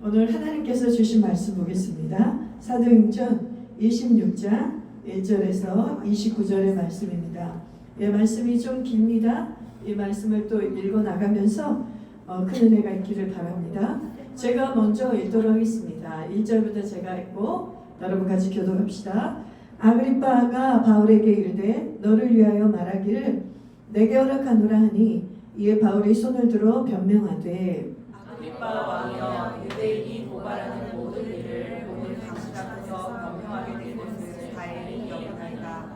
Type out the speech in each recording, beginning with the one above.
오늘 하나님께서 주신 말씀 보겠습니다. 사도행전 26장 1절에서 29절의 말씀입니다. 이 말씀이 좀 깁니다. 이 말씀을 또 읽어 나가면서 큰 은혜가 있기를 바랍니다. 제가 먼저 읽도록 하겠습니다. 1절부터 제가 읽고 여러분 같이 교독합시다. 아그리빠가 바울에게 이르되 너를 위하여 말하기를 내게 허락하노라 하니 이에 바울이 손을 들어 변명하되 아그리빠 왕이여, 유대인이 고발하는 모든 일을 오늘 당신 앞에서 변명하게 된 것을 다행히 여기나이다.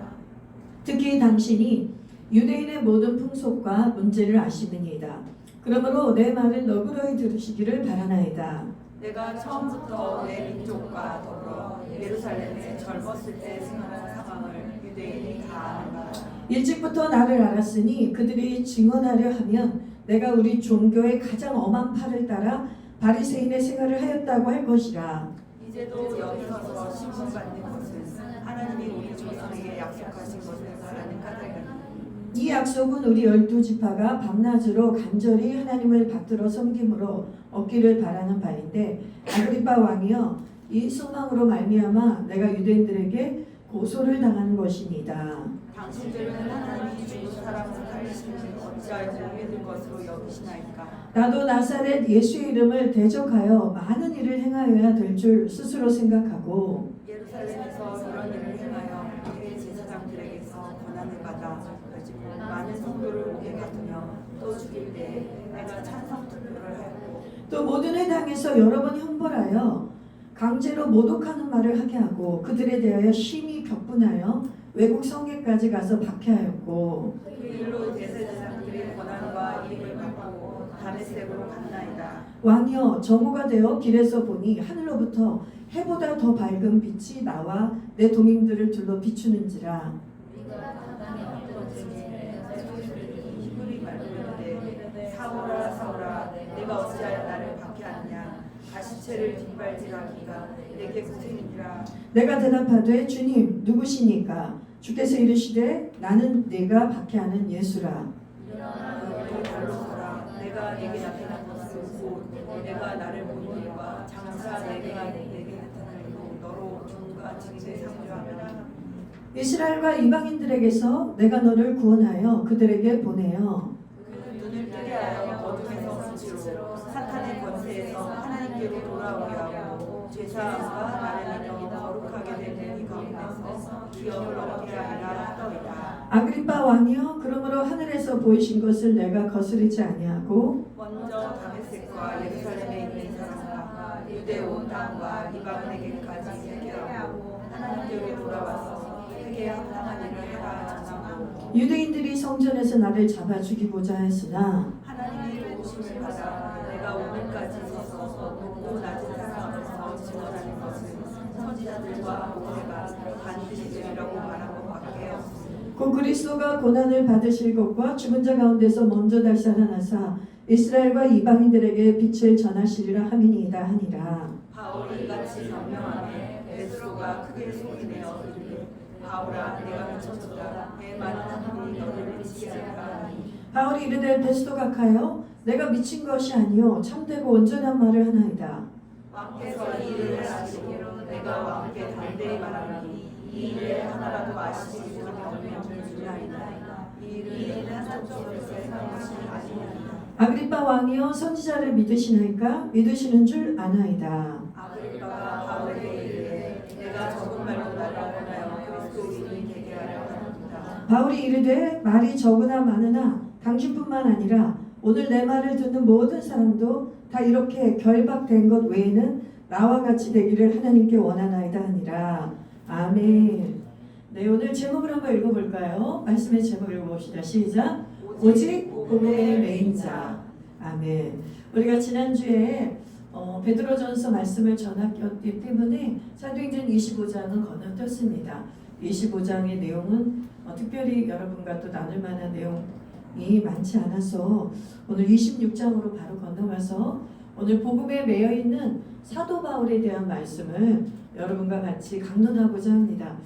특히 당신이 유대인의 모든 풍속과 문제를 아시느니이다. 그러므로 내 말을 너그러이 들으시기를 바라나이다. 내가 처음부터 내 민족과 더불어 예루살렘에 젊었을 때 생활한 상황을 유대인이 다 아는가. 일찍부터 나를 알았으니 그들이 증언하려 하면 내가 우리 종교의 가장 엄한 팔을 따라 바리새인의 생활을 하였다고 할 것이라. 이제도 여기 서서 신분 받는 것은 하나님이 우리 조상에게 약속하신 것을 바라는 까닭이니 이 약속은 우리 12지파가 밤낮으로 간절히 하나님을 받들어 섬김으로 얻기를 바라는 바인데 아그리빠 왕이여, 이 소망으로 말미암아 내가 유대인들에게 고소를 당하는 것이니이다. 당신들은 하나님이 죽은 사람을 살리시는 어찌하여 믿을 것으로 여기시나이까. 나도 나사렛 예수의 이름을 대적하여 많은 일을 행하여야 될 줄 스스로 생각하고 예루살렘에서 이런 일을 행하여 그 제사장들에게서 권한을 받아 가지고 많은 성도를 오게 받으며 또 죽일 때 내가 찬성 투표를 하였고 또 모든 회당에서 여러 번 형벌하여 강제로 모독하는 말을 하게 하고 그들에 대하여 심히 격분하여 외국 성계까지 가서 박해하였고 그 일로 대제사장들이 권한과 이익을 받고 다메섹으로 갔나이다. 왕이여, 정오가 되어 길에서 보니 하늘로부터 해보다 더 밝은 빛이 나와 내 동행들을 둘러 비추는지라. 히브리 말로 이르되 사오라 사오라 내가 어찌하여 나를 박해하느냐. 가시체를 뒷발질하기가 내게 고생이니라. 내가 대답하되 주님 누구시니까? 주께서 이르시되 나는 네가 박해하는 예수라. 또 발로 서라. 내가 내게 나타난 것은 곧 내가 나를 본 일과 장차 내가 내게 나타날 일로 너로 종과 증세 삼으려 하면 이스라엘과 이방인들에게서 내가 너를 구원하여 그들에게 보내어 그 눈을 뜨게 하여 어둠에서 빛으로 사탄의 권세에서 하나님께로 돌아오게 하고 죄사함과 나를 믿어 거룩하게 되는 이 가운데서 기업을 얻게 하리라 하더이다. 아그리빠 왕이여, 그러므로 하늘에서 보이신 것을 내가 거스르지 아니하고 먼저 다메섹과 예루살렘에 있는 사람과 유대 온 땅과 이방인에게까지 회개하고 하나님께로 돌아와서 회개에 합당한 일을 하라 전하고 유대인들이 성전에서 나를 잡아 죽이고자 했으나 하나님의 도우심을 받아 내가 오늘까지 서서 높고 낮은 사람 앞에서 증언하는 것은 선지자들과 모세가 반드시 되리라고 말한 것밖에 없으니 곧 그리스도가 고난을 받으실 것과 죽은 자 가운데서 먼저 다시 살아나사 이스라엘과 이방인들에게 빛을 전하시리라 함이니이다 하니라. 바울이 이같이 변명하며 베드로가 크게 소리내어 이르되 바울아 내가 미쳤도다. 내 많은 하나님이 너를 미치게 할까 하니 바울이 이르되 베스도각하여 내가 미친 것이 아니요 참되고 온전한 말을 하나이다. 왕께서 이 일을 아시기로 내가 왕께 담대히 말하니 이 일에 하나라도 아시지 못하는 명령을 주나이다. 이 일은 한쪽으로 생각한 것이 아니니라. 아그리빠 왕이여, 선지자를 믿으시나이까? 믿으시는 줄 아나이다. 아그리빠가 바울에게 이르되 내가 적은 말로 나를 권하여 그리스도인이 되게 하려 하노라. 바울이 이르되 말이 적으나 많으나 당신뿐만 아니라 오늘 내 말을 듣는 모든 사람도 다 이렇게 결박된 것 외에는 나와 같이 되기를 하나님께 원하나이다 하니라. 아멘. 네, 오늘 제목을 한번 읽어볼까요? 말씀의 제목 읽어봅시다. 시작. 오직 복음의 메인자. 아멘. 우리가 지난주에 베드로전서 말씀을 전했기 때문에 사도행전 25장은 건너뛰었습니다. 25장의 내용은 특별히 여러분과 또 나눌 만한 내용이 많지 않아서 오늘 26장으로 바로 건너가서 오늘 복음에 매여 있는 사도 바울에 대한 말씀을 여러분과 같이 강론하고자 합니다.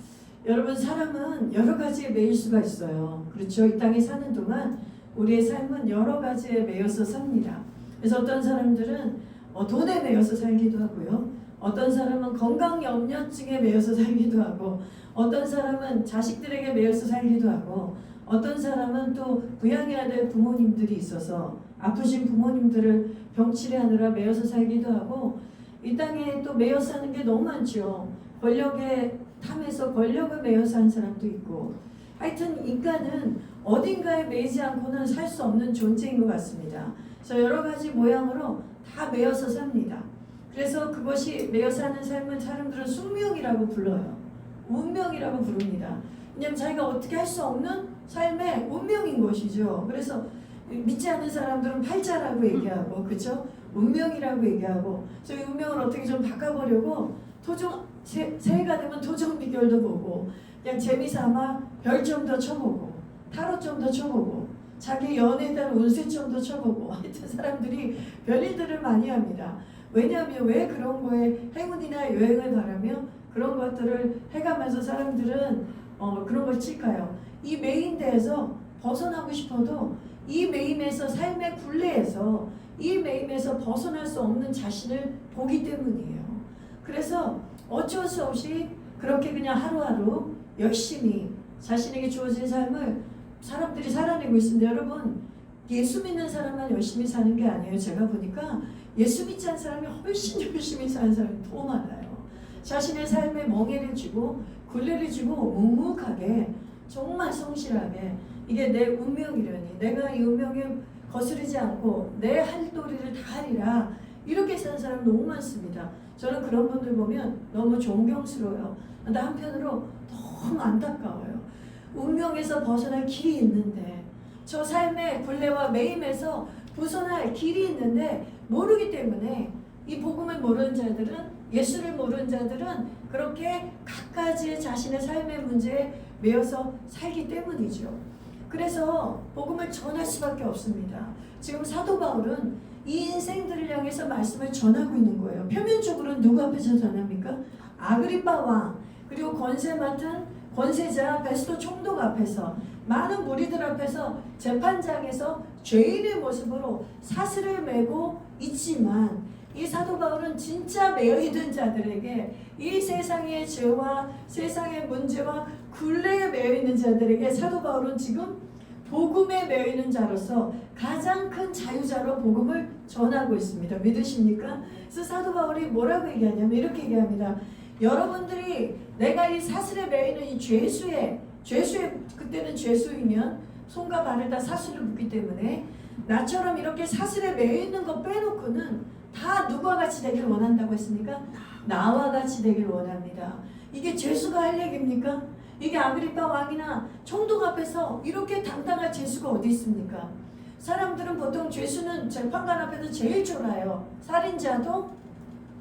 여러분, 사람은 여러 가지에 매일 수가 있어요. 그렇죠? 이 땅에 사는 동안 우리의 삶은 여러 가지에 매여서 삽니다. 그래서 어떤 사람들은 돈에 매여서 살기도 하고요. 어떤 사람은 건강염려증에 매여서 살기도 하고, 어떤 사람은 자식들에게 매여서 살기도 하고, 어떤 사람은 또 부양해야 될 부모님들이 있어서 아프신 부모님들을 병치레하느라 매여서 살기도 하고, 이 땅에 또 매여서 사는 게 너무 많죠. 권력에 탐해서 권력을 매여서 한 사람도 있고, 하여튼 인간은 어딘가에 매이지 않고는 살 수 없는 존재인 것 같습니다. 그래서 여러 가지 모양으로 다 매여서 삽니다. 그래서 그것이 매여 사는 삶은 사람들은 숙명이라고 불러요. 운명이라고 부릅니다. 왜냐하면 자기가 어떻게 할 수 없는 삶의 운명인 것이죠. 그래서 믿지 않는 사람들은 팔자라고 얘기하고, 그렇죠? 운명이라고 얘기하고, 저희 운명을 어떻게 좀 바꿔보려고 새해가 되면 토정 비결도 보고, 그냥 재미삼아 별점도 쳐보고, 타로점도 쳐보고, 자기 연애에 대한 운세점도 쳐보고, 하여튼 사람들이 별일들을 많이 합니다. 왜냐하면 왜 그런 거에 행운이나 여행을 바라며 그런 것들을 해가면서 사람들은 그런 걸 칠까요? 이 매임대에서 벗어나고 싶어도 이 매임에서 삶의 굴레에서 이 매임에서 벗어날 수 없는 자신을 보기 때문이에요. 그래서 어쩔 수 없이 그렇게 그냥 하루하루 열심히 자신에게 주어진 삶을 사람들이 살아내고 있습니다. 여러분, 예수 믿는 사람만 열심히 사는 게 아니에요. 제가 보니까 예수 믿지 않은 사람이 훨씬 열심히 사는 사람이 더 많아요. 자신의 삶에 멍해를 쥐고 굴레를 쥐고 묵묵하게 정말 성실하게 이게 내 운명이려니 내가 이 운명에 거스르지 않고 내 할 도리를 다 하리라 이렇게 사는 사람 너무 많습니다. 저는 그런 분들 보면 너무 존경스러워요. 근데 한편으로 너무 안타까워요. 운명에서 벗어날 길이 있는데 저 삶의 굴레와 매임에서 벗어날 길이 있는데 모르기 때문에 이 복음을 모르는 자들은 예수를 모르는 자들은 그렇게 갖가지의 자신의 삶의 문제에 매여서 살기 때문이죠. 그래서 복음을 전할 수밖에 없습니다. 지금 사도 바울은 이 인생들을 향해서 말씀을 전하고 있는 거예요. 표면적으로는 누구 앞에서 전합니까? 아그리파 왕 그리고 권세 맡은 권세자 베스도 총독 앞에서 많은 무리들 앞에서 재판장에서 죄인의 모습으로 사슬을 메고 있지만 이 사도 바울은 진짜 매여있는 자들에게 이 세상의 죄와 세상의 문제와 굴레에 매여있는 자들에게 사도 바울은 지금 복음에 매여있는 자로서 가장 큰 자유자로 복음을 전하고 있습니다. 믿으십니까? 그래서 사도 바울이 뭐라고 얘기하냐면 이렇게 얘기합니다. 여러분들이 내가 이 사슬에 매이는 이 죄수의 그때는 죄수이면 손과 발을 다 사슬을 묶기 때문에 나처럼 이렇게 사슬에 매이는 거 빼놓고는 다 누구와 같이 되길 원한다고 했습니까? 나와 같이 되길 원합니다. 이게 죄수가 할 얘기입니까? 이게 아그리파 왕이나 총독 앞에서 이렇게 당당할 죄수가 어디 있습니까? 사람들은 보통 죄수는 재판관 앞에서 제일 쫄아요. 살인자도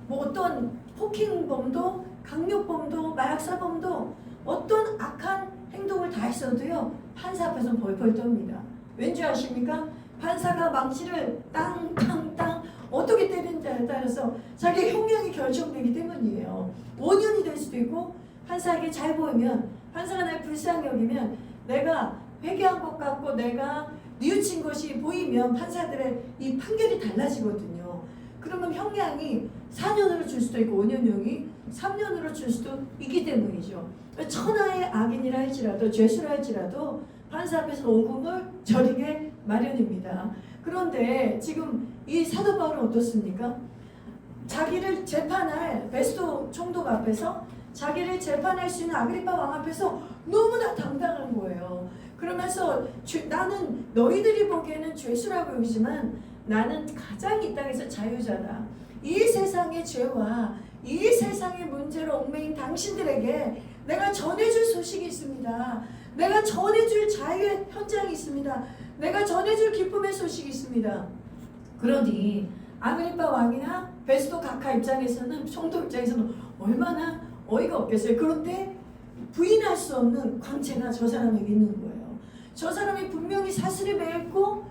뭐 어떤 폭행범도 강력범도 마약사범도 어떤 악한 행동을 다 했어도요 판사 앞에서 벌벌 떱니다. 왠지 아십니까? 판사가 망치를 땅땅땅 어떻게 때리는지에 따라서 자기 형량이 결정되기 때문이에요. 5년이 될 수도 있고 판사에게 잘 보이면 판사가 날 불쌍히 여기면 내가 회개한 것 같고 내가 뉘우친 것이 보이면 판사들의 이 판결이 달라지거든요. 그러면 형량이 4년으로 줄 수도 있고 5년형이 3년으로 줄 수도 있기 때문이죠. 천하의 악인이라 할지라도 죄수라 할지라도 판사 앞에서 오금을 저리게 마련입니다. 그런데 지금 이 사도 바울은 어떻습니까? 자기를 재판할 베스도 총독 앞에서 자기를 재판할 수 있는 아그리파 왕 앞에서 너무나 당당한 거예요. 그러면서 나는 너희들이 보기에는 죄수라고 여기지만 나는 가장 이 땅에서 자유자다. 이 세상의 죄와 이 세상의 문제로 얽매인 당신들에게 내가 전해줄 소식이 있습니다. 내가 전해줄 자유의 현장이 있습니다. 내가 전해줄 기쁨의 소식이 있습니다. 그러니 아그리파 왕이나 베스도 각하 입장에서는 총독 입장에서는 얼마나 어이가 없겠어요. 그런데 부인할 수 없는 광채가 저 사람에게 있는 거예요. 저 사람이 분명히 사슬이 매있고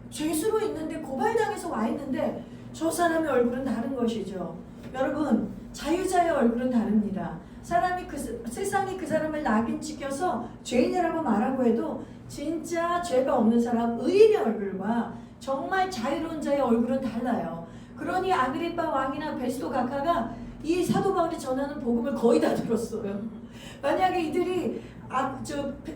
죄수로 있는데 고발당해서 와 있는데 저 사람의 얼굴은 다른 것이죠. 여러분 자유자의 얼굴은 다릅니다. 사람이 세상이 그 사람을 낙인 찍혀서 죄인이라고 말하고 해도 진짜 죄가 없는 사람 의인의 얼굴과 정말 자유로운 자의 얼굴은 달라요. 그러니 아그리빠 왕이나 베스도 각하가 이 사도 바울이 전하는 복음을 거의 다 들었어요. 만약에 이들이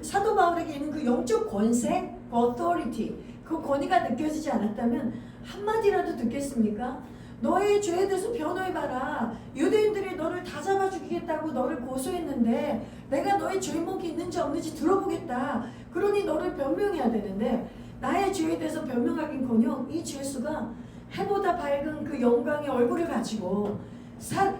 사도 바울에게 있는 그 영적 권세, authority, 그 권위가 느껴지지 않았다면 한마디라도 듣겠습니까? 너의 죄에 대해서 변호해봐라. 유대인들이 너를 다 잡아 죽이겠다고 너를 고소했는데 내가 너의 죄목이 있는지 없는지 들어보겠다. 그러니 너를 변명해야 되는데 나의 죄에 대해서 변명하긴커녕 이 죄수가 해보다 밝은 그 영광의 얼굴을 가지고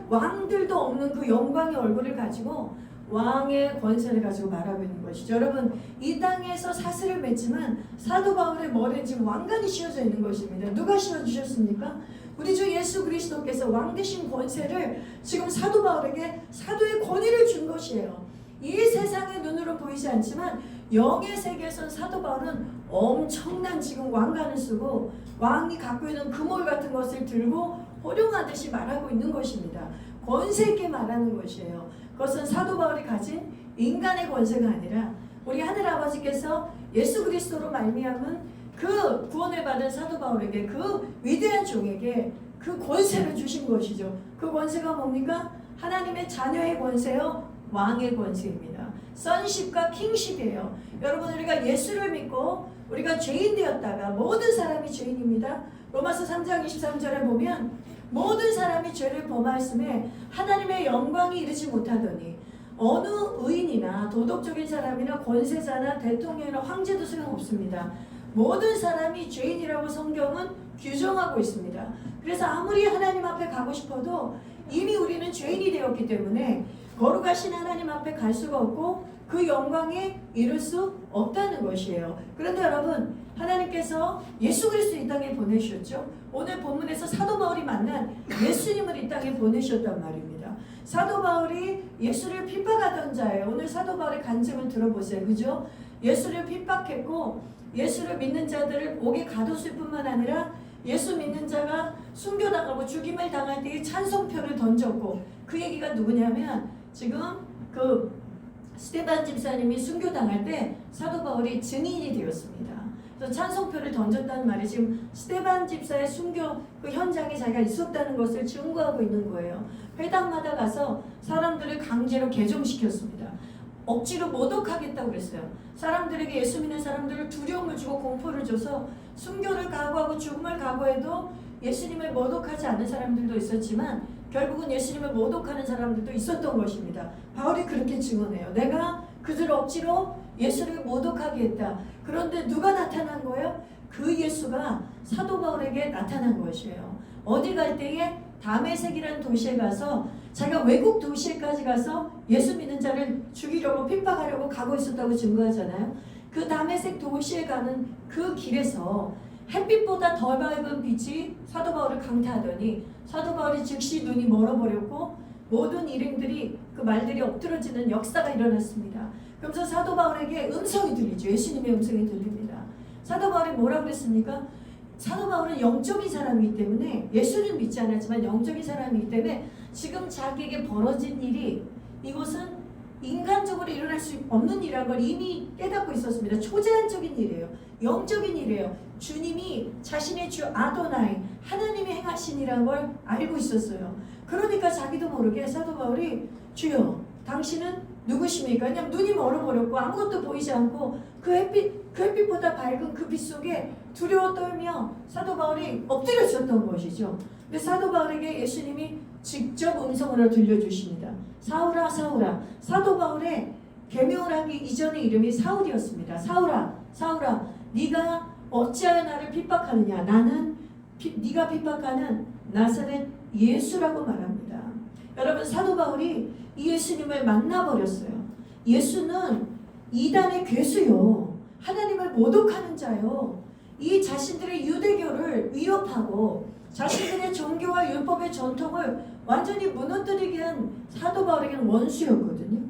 왕들도 없는 그 영광의 얼굴을 가지고 왕의 권세를 가지고 말하고 있는 것이죠. 여러분, 이 땅에서 사슬을 맺지만 사도 바울의 머리는 지금 왕관이 씌워져 있는 것입니다. 누가 씌워주셨습니까? 우리 주 예수 그리스도께서 왕 되신 권세를 지금 사도 바울에게 사도의 권위를 준 것이에요. 이 세상의 눈으로 보이지 않지만 영의 세계에선 사도 바울은 엄청난 지금 왕관을 쓰고 왕이 갖고 있는 금올 같은 것을 들고 호령하듯이 말하고 있는 것입니다. 권세 있게 말하는 것이에요. 그것은 사도 바울이 가진 인간의 권세가 아니라 우리 하늘 아버지께서 예수 그리스도로 말미암은 그 구원을 받은 사도 바울에게 그 위대한 종에게 그 권세를 주신 것이죠. 그 권세가 뭡니까? 하나님의 자녀의 권세요, 왕의 권세입니다. 선십과 킹십이에요. 여러분, 우리가 예수를 믿고 우리가 죄인 되었다가 모든 사람이 죄인입니다. 로마서 3장 23절에 보면 모든 사람이 죄를 범하였음에 하나님의 영광이 이르지 못하더니 어느 의인이나 도덕적인 사람이나 권세자나 대통령이나 황제도 소용없습니다. 모든 사람이 죄인이라고 성경은 규정하고 있습니다. 그래서 아무리 하나님 앞에 가고 싶어도 이미 우리는 죄인이 되었기 때문에 거룩하신 하나님 앞에 갈 수가 없고 그 영광에 이룰 수 없다는 것이에요. 그런데 여러분, 하나님께서 예수 그리스도 이 땅에 보내셨죠. 오늘 본문에서 사도 바울이 만난 예수님을 이 땅에 보내셨단 말입니다. 사도 바울이 예수를 핍박하던 자예요. 오늘 사도 바울의 간증을 들어보세요. 그죠? 예수를 핍박했고 예수를 믿는 자들을 옥에 가뒀을 뿐만 아니라 예수 믿는 자가 순교당하고 죽임을 당할 때에 찬송표를 던졌고, 그 얘기가 누구냐면 지금 그 스데반 집사님이 순교당할 때 사도 바울이 증인이 되었습니다. 그래서 찬송표를 던졌다는 말이 지금 스데반 집사의 순교 그 현장에 자기가 있었다는 것을 증거하고 있는 거예요. 회당마다 가서 사람들을 강제로 개종시켰습니다. 억지로 모독하겠다고 그랬어요. 사람들에게, 예수 믿는 사람들을 두려움을 주고 공포를 줘서 순교를 각오하고 죽음을 각오해도 예수님을 모독하지 않는 사람들도 있었지만 결국은 예수님을 모독하는 사람들도 있었던 것입니다. 바울이 그렇게 증언해요. 내가 그들을 억지로 예수를 모독하게 했다. 그런데 누가 나타난 거예요? 그 예수가 사도 바울에게 나타난 것이에요. 어디 갈 때에 다메섹이라는 도시에 가서 자기가 외국 도시에까지 가서 예수 믿는 자를 죽이려고 핍박하려고 가고 있었다고 증거하잖아요. 그 다메섹 도시에 가는 그 길에서 햇빛보다 더 밝은 빛이 사도 바울을 강타하더니 사도 바울이 즉시 눈이 멀어버렸고 모든 일행들이 그 말들이 엎드러지는 역사가 일어났습니다. 그러면서 사도 바울에게 음성이 들리죠. 예수님의 음성이 들립니다. 사도 바울이 뭐라고 그랬습니까? 사도 바울은 영적인 사람이기 때문에, 예수는 믿지 않았지만 영적인 사람이기 때문에 지금 자기에게 벌어진 일이 이것은 인간적으로 일어날 수 없는 일이라는 걸 이미 깨닫고 있었습니다. 초제한적인 일이에요. 영적인 일이에요. 주님이 자신의 주 아도나이, 하나님이 행하신 일이라는 걸 알고 있었어요. 그러니까 자기도 모르게 사도 바울이 주여 당신은 누구십니까? 왜냐면 눈이 멀어버렸고 아무것도 보이지 않고 그 햇빛보다 밝은 그 빛 속에 두려워 떨며 사도 바울이 엎드려졌던 것이죠. 근데 사도 바울에게 예수님이 직접 음성으로 들려주십니다. 사울아 사울아. 사도 바울의 계명을 하기 이전의 이름이 사울이었습니다. 사울아 사울아, 네가 어찌하여 나를 핍박하느냐? 나는 네가 핍박하는 나사렛 예수라고 말합니다. 여러분, 사도 바울이 이 예수님을 만나버렸어요. 예수는 이단의 괴수요, 하나님을 모독하는 자요, 이 자신들의 유대교를 위협하고 자신들의 종교와 율법의 전통을 완전히 무너뜨리게 한 사도 바울에게는 원수였거든요.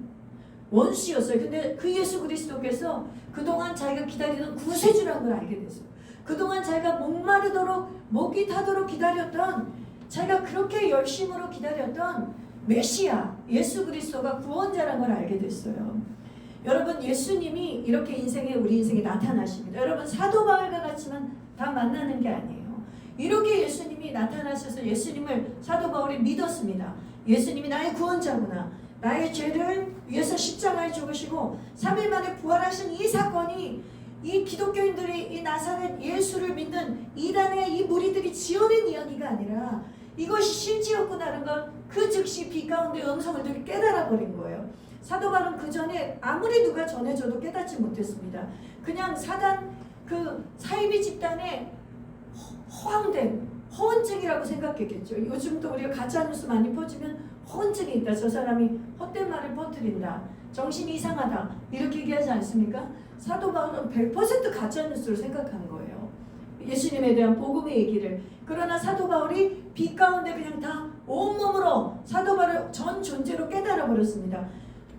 원수였어요. 근데 그 예수 그리스도께서 그동안 자기가 기다리던 구세주라는 걸 알게 됐어요. 그동안 자기가 목마르도록 목이 타도록 기다렸던, 자기가 그렇게 열심으로 기다렸던 메시아 예수 그리스도가 구원자라는 걸 알게 됐어요. 여러분, 예수님이 이렇게 우리 인생에 나타나십니다. 여러분, 사도 바울과 같이만 다 만나는 게 아니에요. 이렇게 예수님이 나타나셔서 예수님을 사도 바울이 믿었습니다. 예수님이 나의 구원자구나. 나의 죄를 위해서 십자가에 죽으시고 3일 만에 부활하신 이 사건이 이 기독교인들이 이 나사렛 예수를 믿는 이단의 이 무리들이 지어낸 이야기가 아니라 이것이 실제였구나라는 걸 그 즉시 빛 가운데 음성을 들이 깨달아 버린 거예요. 사도 바울은 그 전에 아무리 누가 전해줘도 깨닫지 못했습니다. 그냥 사단 그 사이비 집단의 허황된 허언증이라고 생각했겠죠. 요즘도 우리가 가짜뉴스 많이 퍼지면 허언증이 있다. 저 사람이 헛된 말을 퍼뜨린다. 정신이 이상하다. 이렇게 얘기하지 않습니까? 사도 바울은 100% 가짜뉴스로 생각한 거예요. 예수님에 대한 복음의 얘기를. 그러나 사도 바울이 빛 가운데 그냥 다 온몸으로 사도 바울을 전 존재로 깨달아 버렸습니다.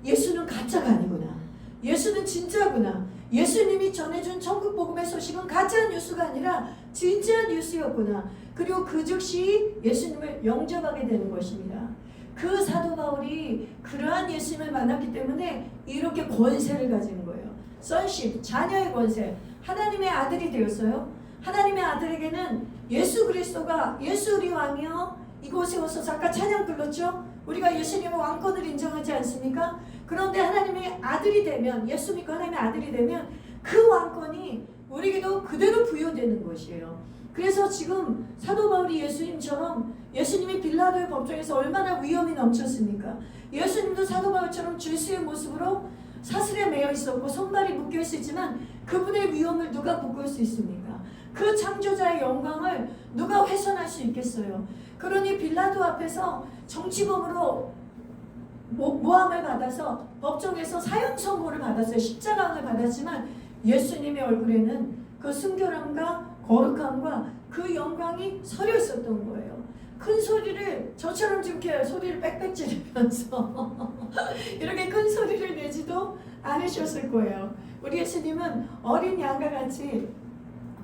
예수는 가짜가 아니구나. 예수는 진짜구나. 예수님이 전해준 천국 복음의 소식은 가짜 뉴스가 아니라 진짜 뉴스였구나. 그리고 그 즉시 예수님을 영접하게 되는 것입니다. 그 사도 바울이 그러한 예수님을 만났기 때문에 이렇게 권세를 가진 거예요. sonship, 자녀의 권세. 하나님의 아들이 되었어요. 하나님의 아들에게는 예수 그리스도가 예수 우리 왕이여 이곳에 오소서. 아까 찬양 불렀죠? 우리가 예수님의 왕권을 인정하지 않습니까? 그런데 하나님의 아들이 되면, 예수 믿고 하나님의 아들이 되면 그 왕권이 우리에게도 그대로 부여되는 것이에요. 그래서 지금 사도 바울이 예수님처럼, 예수님이 빌라도의 법정에서 얼마나 위험이 넘쳤습니까? 예수님도 사도 바울처럼 죄수의 모습으로 사슬에 매여 있었고 손발이 묶여 있었지만 그분의 위험을 누가 묶을 수 있습니까? 그 창조자의 영광을 누가 훼손할 수 있겠어요? 그러니 빌라도 앞에서 정치범으로 모함을 받아서 법정에서 사형 선고를 받았어요. 십자가를 받았지만 예수님의 얼굴에는 그 순결함과 거룩함과 그 영광이 서려 있었던 거예요. 큰 소리를, 저처럼 이렇게 소리를 빽빽 지르면서 이렇게 큰 소리를 내지도 않으셨을 거예요. 우리 예수님은 어린 양과 같이,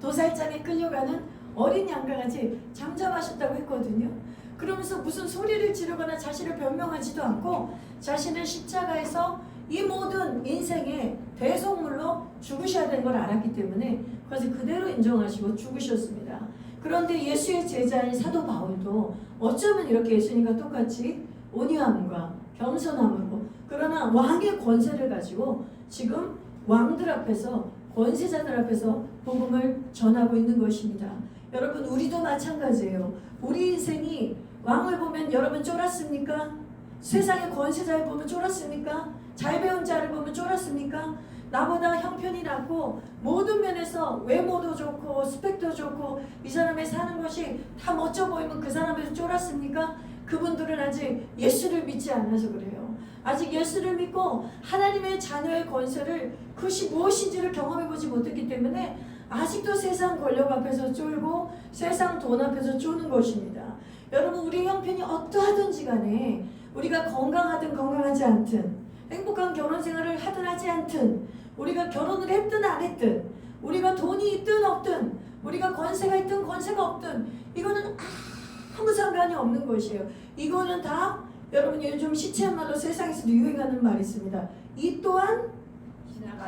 도살장에 끌려가는 어린 양과 같이 잠잠하셨다고 했거든요. 그러면서 무슨 소리를 지르거나 자신을 변명하지도 않고 자신을 십자가에서 이 모든 인생의 대속물로 죽으셔야 되는 걸 알았기 때문에 그것을 그대로 인정하시고 죽으셨습니다. 그런데 예수의 제자인 사도 바울도 어쩌면 이렇게 예수님과 똑같이 온유함과 겸손함으로, 그러나 왕의 권세를 가지고 지금 왕들 앞에서, 권세자들 앞에서 복음을 전하고 있는 것입니다. 여러분, 우리도 마찬가지예요. 우리 인생이 왕을 보면 여러분 쫄았습니까? 세상의 권세자를 보면 쫄았습니까? 잘 배운 자를 보면 쫄았습니까? 나보다 형편이 낮고 모든 면에서 외모도 좋고 스펙도 좋고 이 사람의 사는 것이 다 멋져 보이면 그 사람에서 쫄았습니까? 그분들은 아직 예수를 믿지 않아서 그래요. 아직 예수를 믿고 하나님의 자녀의 권세를, 그것이 무엇인지를 경험해보지 못했기 때문에 아직도 세상 권력 앞에서 쫄고 세상 돈 앞에서 쪼는 것입니다. 여러분, 우리 형편이 어떠하든지 간에, 우리가 건강하든 건강하지 않든, 행복한 결혼 생활을 하든 하지 않든, 우리가 결혼을 했든 안 했든, 우리가 돈이 있든 없든, 우리가 권세가 있든 권세가 없든, 이거는 아무 상관이 없는 것이에요. 이거는 다, 여러분, 요즘 시체한 말로 세상에서도 유행하는 말이 있습니다. 이 또한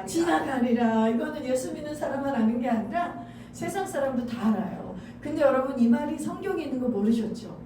지나가리라. 이거는 예수 믿는 사람만 아는 게 아니라 세상 사람도 다 알아요. 근데 여러분, 이 말이 성경에 있는 거 모르셨죠?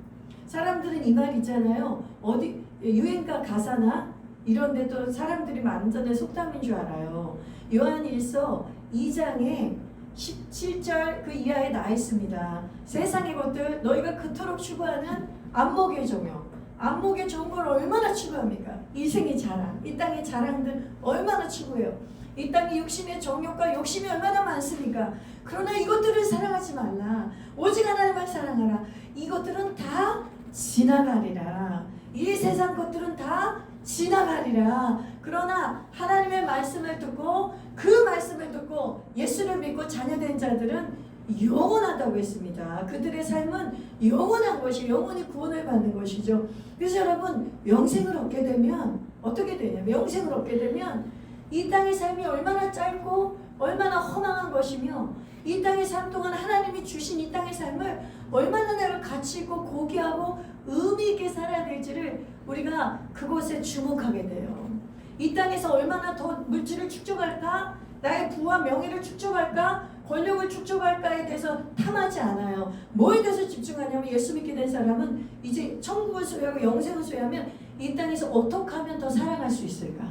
사람들은 이 말 있잖아요. 어디 유행가 가사나 이런 데도 사람들이 완전히 속담인 줄 알아요. 요한일서 2장에 17절 그 이하에 나와 있습니다. 세상의 것들 너희가 그토록 추구하는 안목의 종요. 안목의 좋은 걸 얼마나 추구합니까? 인생의 자랑, 이 땅의 자랑들 얼마나 추구해요. 이 땅의 욕심의 정욕과 욕심이 얼마나 많습니까? 그러나 이것들을 사랑하지 말라. 오직 하나님만 사랑하라. 이것들은 다 지나가리라. 이 세상 것들은 다 지나가리라. 그러나 하나님의 말씀을 듣고 그 말씀을 듣고 예수를 믿고 자녀된 자들은 영원하다고 했습니다. 그들의 삶은 영원한 것이, 영원히 구원을 받는 것이죠. 그래서 여러분, 영생을 얻게 되면 어떻게 되냐면, 영생을 얻게 되면 이 땅의 삶이 얼마나 짧고 얼마나 허망한 것이며, 이 땅의 삶 동안 하나님이 주신 이 땅의 삶을 얼마나 내가 가치 있고 고귀하고 의미 있게 살아야 될지를 우리가 그곳에 주목하게 돼요. 이 땅에서 얼마나 더 물질을 축적할까? 나의 부와 명예를 축적할까? 권력을 축적할까에 대해서 탐하지 않아요. 뭐에 대해서 집중하냐면 예수 믿게 된 사람은 이제 천국을 소유하고 영생을 소유하면 이 땅에서 어떻게 하면 더 사랑할 수 있을까?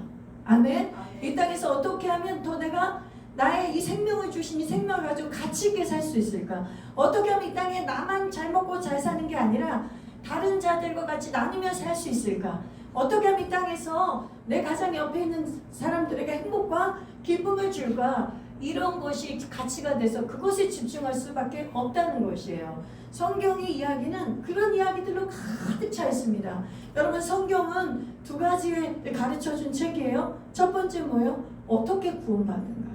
아멘. 이 땅에서 어떻게 하면 더 내가 나의 이 생명을 주신 이 생명을 가지고 가치 있게 살 수 있을까? 어떻게 하면 이 땅에 나만 잘 먹고 잘 사는 게 아니라 다른 자들과 같이 나누며 살 수 있을까? 어떻게 하면 이 땅에서 내 가장 옆에 있는 사람들에게 행복과 기쁨을 줄까? 이런 것이 가치가 돼서 그것에 집중할 수밖에 없다는 것이에요. 성경의 이야기는 그런 이야기들로 가득 차 있습니다. 여러분, 성경은 두 가지를 가르쳐준 책이에요. 첫 번째 뭐예요? 어떻게 구원받는가.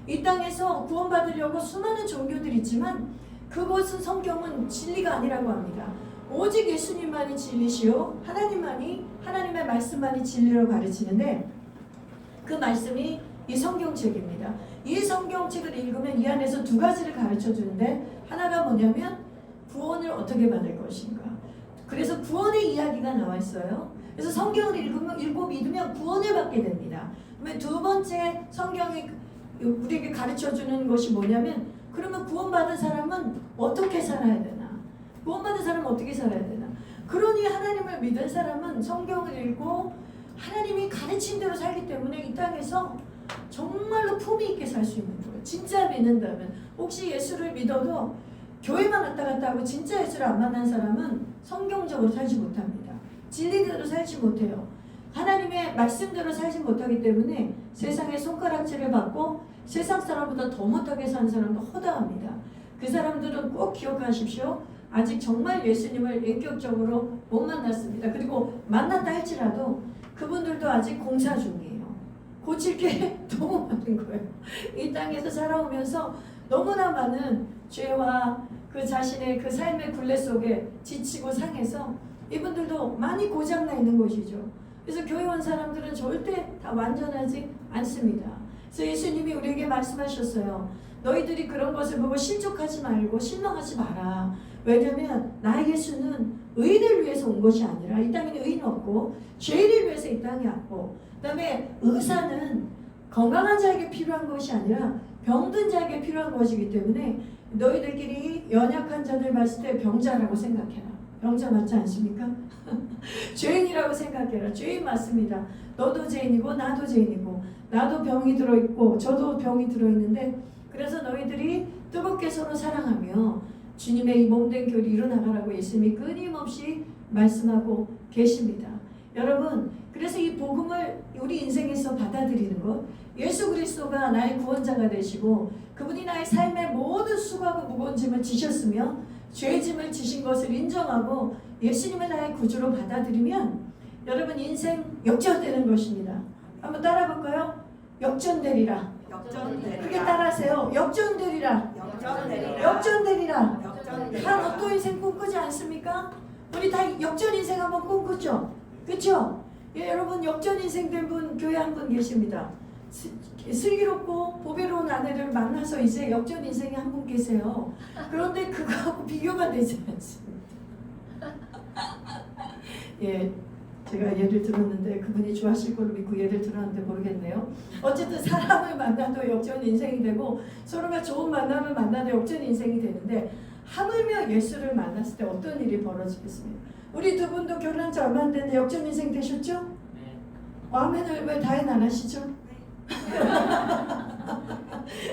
이 땅에서 구원받으려고 수많은 종교들이 있지만 그것은 성경은 진리가 아니라고 합니다. 오직 예수님만이 진리시요 하나님만이, 하나님의 말씀만이 진리로 가르치는데 그 말씀이 이 성경책입니다. 이 성경책을 읽으면 이 안에서 두 가지를 가르쳐 주는데 하나가 뭐냐면 구원을 어떻게 받을 것인가. 그래서 구원의 이야기가 나와 있어요. 그래서 성경을 읽고 믿으면 구원을 받게 됩니다. 그러면 두 번째 성경이 우리에게 가르쳐 주는 것이 뭐냐면 그러면 구원받은 사람은 어떻게 살아야 되나? 구원받은 사람은 어떻게 살아야 되나? 그러니 하나님을 믿은 사람은 성경을 읽고 하나님이 가르친 대로 살기 때문에 이 땅에서 정말로 품위 있게 살 수 있는 거예요. 진짜 믿는다면. 혹시 예수를 믿어도 교회만 왔다 갔다 하고 진짜 예수를 안 만난 사람은 성경적으로 살지 못합니다. 진리대로 살지 못해요. 하나님의 말씀대로 살지 못하기 때문에 세상의 손가락질을 받고 세상 사람보다 더 못하게 사는 사람도 허다합니다. 그 사람들은 꼭 기억하십시오. 아직 정말 예수님을 인격적으로 못 만났습니다. 그리고 만났다 할지라도 그분들도 아직 공사 중이에요. 고칠 게 너무 많은 거예요. 이 땅에서 살아오면서 너무나 많은 죄와 그 자신의 그 삶의 굴레 속에 지치고 상해서 이분들도 많이 고장나 있는 것이죠. 그래서 교회 온 사람들은 절대 다 완전하지 않습니다. 그래서 예수님이 우리에게 말씀하셨어요. 너희들이 그런 것을 보고 실족하지 말고 실망하지 마라. 왜냐면 나 예수는 의인을 위해서 온 것이 아니라 이 땅에는 의인 없고 죄인을 위해서 이 땅에 왔고 그 다음에 의사는 건강한 자에게 필요한 것이 아니라 병든 자에게 필요한 것이기 때문에 너희들끼리 연약한 자들 봤을 때 병자라고 생각해라. 병자 맞지 않습니까? 죄인이라고 생각해라. 죄인 맞습니다. 너도 죄인이고 나도 죄인이고 나도 병이 들어있고 저도 병이 들어있는데 그래서 너희들이 뜨겁게 서로 사랑하며 주님의 이 몸된 교회를 이뤄나가라고 예수님이 끊임없이 말씀하고 계십니다. 여러분, 그래서 이 복음을 우리 인생에서 받아들이는 것, 예수 그리스도가 나의 구원자가 되시고 그분이 나의 삶의 모든 수고하고 무거운 짐을 지셨으며 죄짐을 지신 것을 인정하고 예수님을 나의 구주로 받아들이면 여러분 인생 역전되는 것입니다. 한번 따라 볼까요? 역전되리라. 역전되리라. 크게 따라하세요. 역전되리라. 역전되리라. 역전되리라. 역전되리라. 다 로또 인생 꿈꾸지 않습니까? 우리 다 역전 인생 한번 꿈꾸죠? 그렇죠? 예, 여러분 역전 인생 된 분 교회 한 분 계십니다. 슬기롭고 보배로운 아내를 만나서 이제 역전 인생에 한 분 계세요. 그런데 그거하고 비교가 되지 않습니다. 예, 제가 예를 들었는데 그분이 좋아하실 걸로 믿고 예를 들었는데 모르겠네요. 어쨌든 사람을 만나도 역전 인생이 되고 서로가 좋은 만남을 만나도 역전 인생이 되는데 하물며 예수를 만났을 때 어떤 일이 벌어지겠습니까? 우리 두 분도 결혼한 지 얼마 안 됐는데 역전 인생 되셨죠? 네. 아멘을 왜 다행 안 하시죠?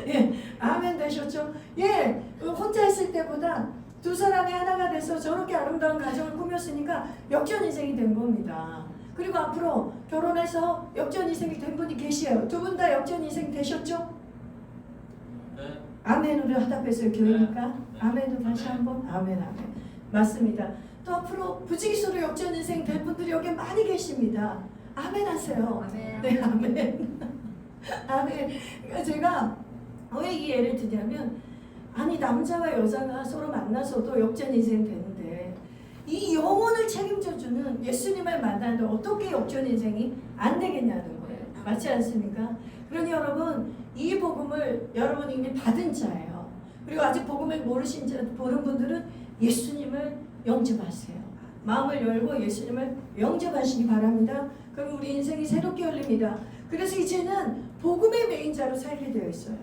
예, 아멘 되셨죠? 예, 혼자 있을 때보다 두 사람이 하나가 돼서 저렇게 아름다운 가정을 꾸몄으니까 역전 인생이 된 겁니다. 그리고 앞으로 결혼해서 역전 인생이 된 분이 계시에요. 두 분 다 역전 인생 되셨죠? 네. 아멘으로 하답해서 교회니까 네. 아멘으로 다시 한번 아멘 아멘 맞습니다. 또 앞으로 부지기수로 역전 인생 될 분들이 여기 많이 계십니다. 아멘 하세요. 아멘. 네 아멘 아멘. 그러니까 제가 왜 이 예를 드냐면 아니 남자와 여자가 서로 만나서도 역전 인생 되는데 이 영혼을 책임져주는 예수님을 만나는데 어떻게 역전 인생이 안 되겠냐는 거예요. 맞지 않습니까? 그러니 여러분 이 복음을 여러분이 이미 받은 자예요. 그리고 아직 복음을 모르신 자, 모르는 분들은 예수님을 영접하세요. 마음을 열고 예수님을 영접하시기 바랍니다. 그럼 우리 인생이 새롭게 열립니다. 그래서 이제는 복음의 메인자로 살게 되어 있어요.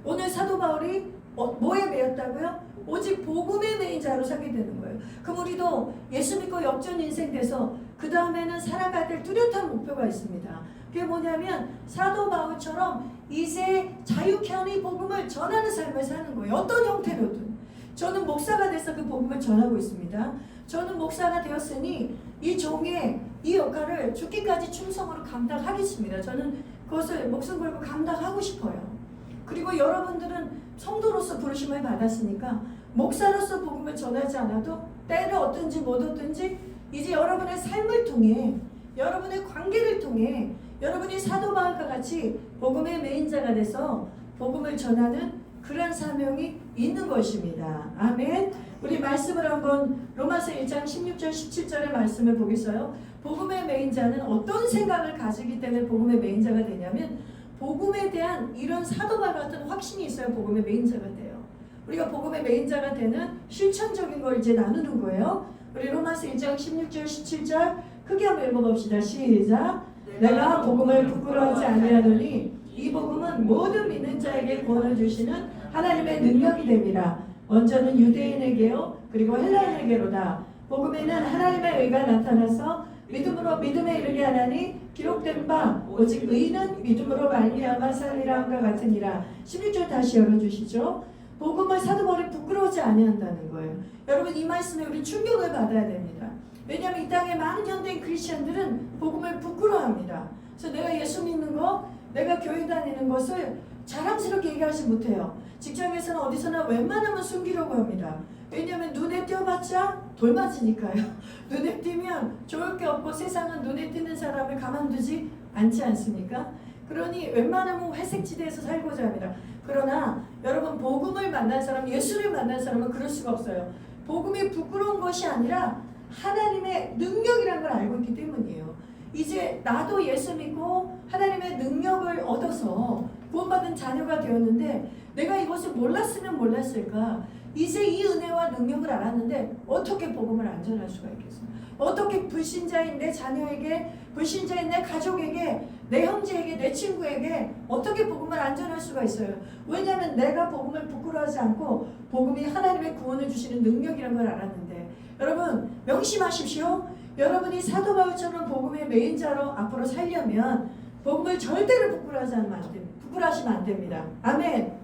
오늘 사도 바울이 뭐에 매였다고요? 오직 복음의 메인자로 살게 되는 거예요. 그럼 우리도 예수 믿고 역전 인생 돼서 그 다음에는 살아가야 될 뚜렷한 목표가 있습니다. 그게 뭐냐면 사도 바울처럼 이제 자유케 하는 이 복음을 전하는 삶을 사는 거예요. 어떤 형태로든. 저는 목사가 돼서 그 복음을 전하고 있습니다. 저는 목사가 되었으니 이 종의 이 역할을 죽기까지 충성으로 감당하겠습니다. 저는 그것을 목숨 걸고 감당하고 싶어요. 그리고 여러분들은 성도로서 부르심을 받았으니까 목사로서 복음을 전하지 않아도 때를 얻든지 못 얻든지 이제 여러분의 삶을 통해 여러분의 관계를 통해 여러분이 사도 바울과 같이 복음의 메인자가 돼서 복음을 전하는 그런 사명이 있는 것입니다. 아멘. 우리 말씀을 한번 로마서 1장 16절 17절의 말씀을 보겠어요. 복음의 메인자는 어떤 생각을 가지기 때문에 복음의 메인자가 되냐면 복음에 대한 이런 사도 바울 같은 확신이 있어야 복음의 메인자가 돼요. 우리가 복음의 메인자가 되는 실천적인 걸 이제 나누는 거예요. 우리 로마서 1장 16절 17절 크게 한번 읽어봅시다. 시작. 내가 복음을 부끄러워하지 아니하노니 이 복음은 모든 믿는 자에게 구원을 주시는 하나님의 능력이 됩니다. 먼저는 유대인에게요 그리고 헬라인에게로다. 복음에는 하나님의 의가 나타나서 믿음으로 믿음에 이르게 하나니 기록된 바 오직 의는 믿음으로 말미암아 살리라 함과 같으니라. 16절 다시 열어주시죠. 복음을 사도 바울이 부끄러워하지 아니한다는 거예요. 여러분 이 말씀에 우리 충격을 받아야 됩니다. 왜냐하면 이 땅의 많은 현대인 크리스천들은 복음을 부끄러워합니다. 그래서 내가 예수 믿는 거, 내가 교회 다니는 것을 자랑스럽게 얘기하지 못해요. 직장에서는 어디서나 웬만하면 숨기려고 합니다. 왜냐하면 눈에 띄어봤자 돌 맞으니까요. 눈에 띄면 좋을 게 없고 세상은 눈에 띄는 사람을 가만두지 않지 않습니까? 그러니 웬만하면 회색지대에서 살고자 합니다. 그러나 여러분 복음을 만난 사람, 예수를 만난 사람은 그럴 수가 없어요. 복음이 부끄러운 것이 아니라 하나님의 능력이라는 걸 알고 있기 때문이에요. 이제 나도 예수 믿고 하나님의 능력을 얻어서 구원받은 자녀가 되었는데 내가 이것을 몰랐으면 몰랐을까? 이제 이 은혜와 능력을 알았는데 어떻게 복음을 안 전할 수가 있겠어요? 어떻게 불신자인 내 자녀에게, 불신자인 내 가족에게, 내 형제에게, 내 친구에게 어떻게 복음을 안 전할 수가 있어요? 왜냐하면 내가 복음을 부끄러워하지 않고 복음이 하나님의 구원을 주시는 능력이라는 걸 알았는데 여러분 명심하십시오. 여러분이 사도 바울처럼 복음의 메인자로 앞으로 살려면 복음을 절대로 부끄러워하시면 안 됩니다. 아멘.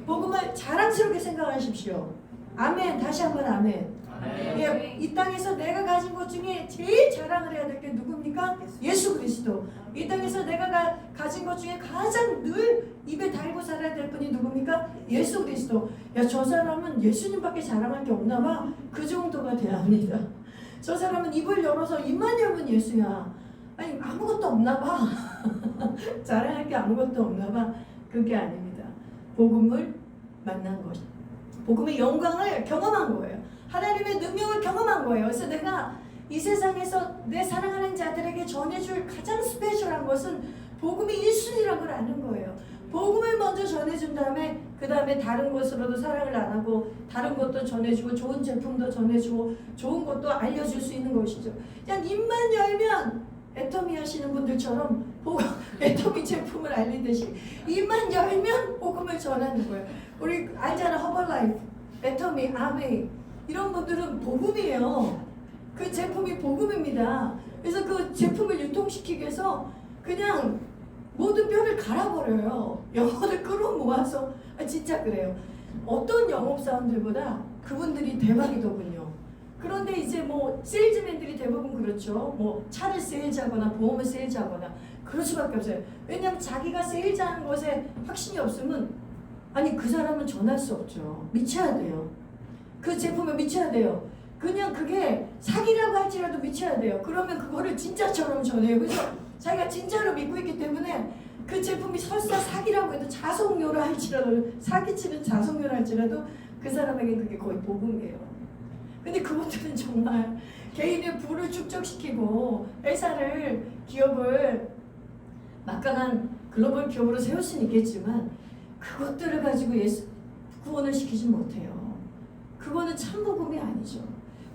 복음을 자랑스럽게 생각하십시오. 아멘. 다시 한번 아멘. 예, 이 땅에서 내가 가진 것 중에 제일 자랑을 해야 될 게 누굽니까? 예수 그리스도. 이 땅에서 내가 가진 것 중에 가장 늘 입에 달고 살아야 될 분이 누굽니까? 예수 그리스도. 야, 저 사람은 예수님밖에 자랑할 게 없나 봐. 그 정도가 돼야 합니다. 저 사람은 입을 열어서 입만 열면 예수야. 아니 아무것도 없나 봐. 자랑할 게 아무것도 없나 봐. 그게 아닙니다. 복음을 만난 것, 복음의 영광을 경험한 거예요. 하나님의 능력을 경험한 거예요. 그래서 내가 이 세상에서 내 사랑하는 자들에게 전해줄 가장 스페셜한 것은 복음이 1순위라는 걸 아는 거예요. 복음을 먼저 전해준 다음에 그 다음에 다른 것으로도 사랑을 안 하고 다른 것도 전해주고 좋은 제품도 전해주고 좋은 것도 알려줄 수 있는 것이죠. 그냥 입만 열면 애터미 하시는 분들처럼 애터미 제품을 알리듯이 입만 열면 복음을 전하는 거예요. 우리 알잖아. 허벌라이프, 애터미, 아메이 이런 분들은 복음이에요. 그 제품이 복음입니다. 그래서 그 제품을 유통시키기 위해서 그냥 모든 뼈를 갈아버려요. 영혼을 끌어모아서 진짜 그래요. 어떤 영업사원들보다 그분들이 대박이더군요. 그런데 이제 뭐 세일즈맨들이 대부분 그렇죠. 뭐 차를 세일즈하거나 보험을 세일즈하거나 그럴 수밖에 없어요. 왜냐하면 자기가 세일즈하는 것에 확신이 없으면 아니 그 사람은 전할 수 없죠. 미쳐야 돼요. 그 제품에 미쳐야 돼요. 그냥 그게 사기라고 할지라도 미쳐야 돼요. 그러면 그거를 진짜처럼 전해요. 그래서 자기가 진짜로 믿고 있기 때문에 그 제품이 설사 사기라고 해도 자석료라 할지라도 사기치는 자석료라 할지라도 그 사람에게 그게 거의 복음이에요. 근데 그분들은 정말 개인의 부를 축적시키고 회사를 기업을 막강한 글로벌 기업으로 세울 수는 있겠지만 그것들을 가지고 예수 구원을 시키지 못해요. 그거는 참 복음이 아니죠.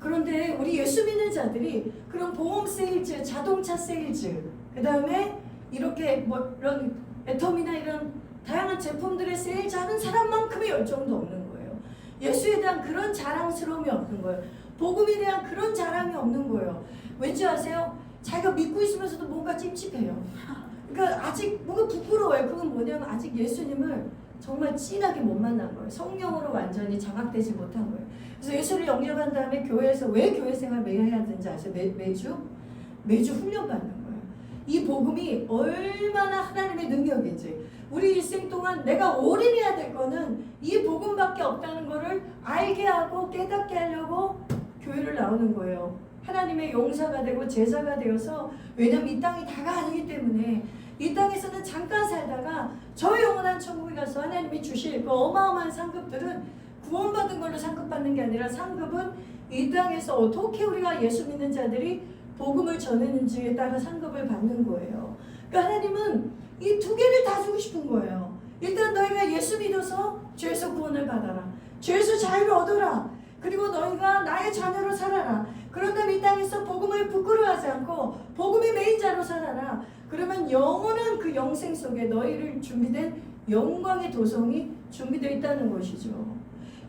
그런데 우리 예수 믿는 자들이 그런 보험 세일즈, 자동차 세일즈, 그 다음에 이렇게 뭐 이런 애터미나 이런 다양한 제품들의 세일즈 하는 사람만큼의 열정도 없는 거예요. 예수에 대한 그런 자랑스러움이 없는 거예요. 복음에 대한 그런 자랑이 없는 거예요. 왠지 아세요? 자기가 믿고 있으면서도 뭔가 찝찝해요. 그러니까 아직 뭔가 부끄러워요. 그건 뭐냐면 아직 예수님을 정말 진하게 못 만난 거예요. 성령으로 완전히 장악되지 못한 거예요. 그래서 예수를 영접한 다음에 교회에서 왜 교회 생활 매일 해야 되는지 아세요? 매주 훈련받는 거예요. 이 복음이 얼마나 하나님의 능력인지. 우리 일생 동안 내가 올인해야 될 거는 이 복음밖에 없다는 거를 알게 하고 깨닫게 하려고 교회를 나오는 거예요. 하나님의 용사가 되고 제자가 되어서, 왜냐면 이 땅이 다가 아니기 때문에 이 땅에서는 잠깐 살다가 저 영원한 천국에 가서 하나님이 주실 그 어마어마한 상급들은 구원받은 걸로 상급받는 게 아니라, 상급은 이 땅에서 어떻게 우리가 예수 믿는 자들이 복음을 전했는지에 따라 상급을 받는 거예요. 그러니까 하나님은 이 두 개를 다 주고 싶은 거예요. 일단 너희가 예수 믿어서 죄에서 구원을 받아라. 죄에서 자유를 얻어라. 그리고 너희가 나의 자녀로 살아라. 그런 다음에 이 땅에서 복음을 부끄러워하지 않고 복음의 메인자로 살아라. 그러면 영원한 그 영생 속에 너희를 준비된 영광의 도성이 준비되어 있다는 것이죠.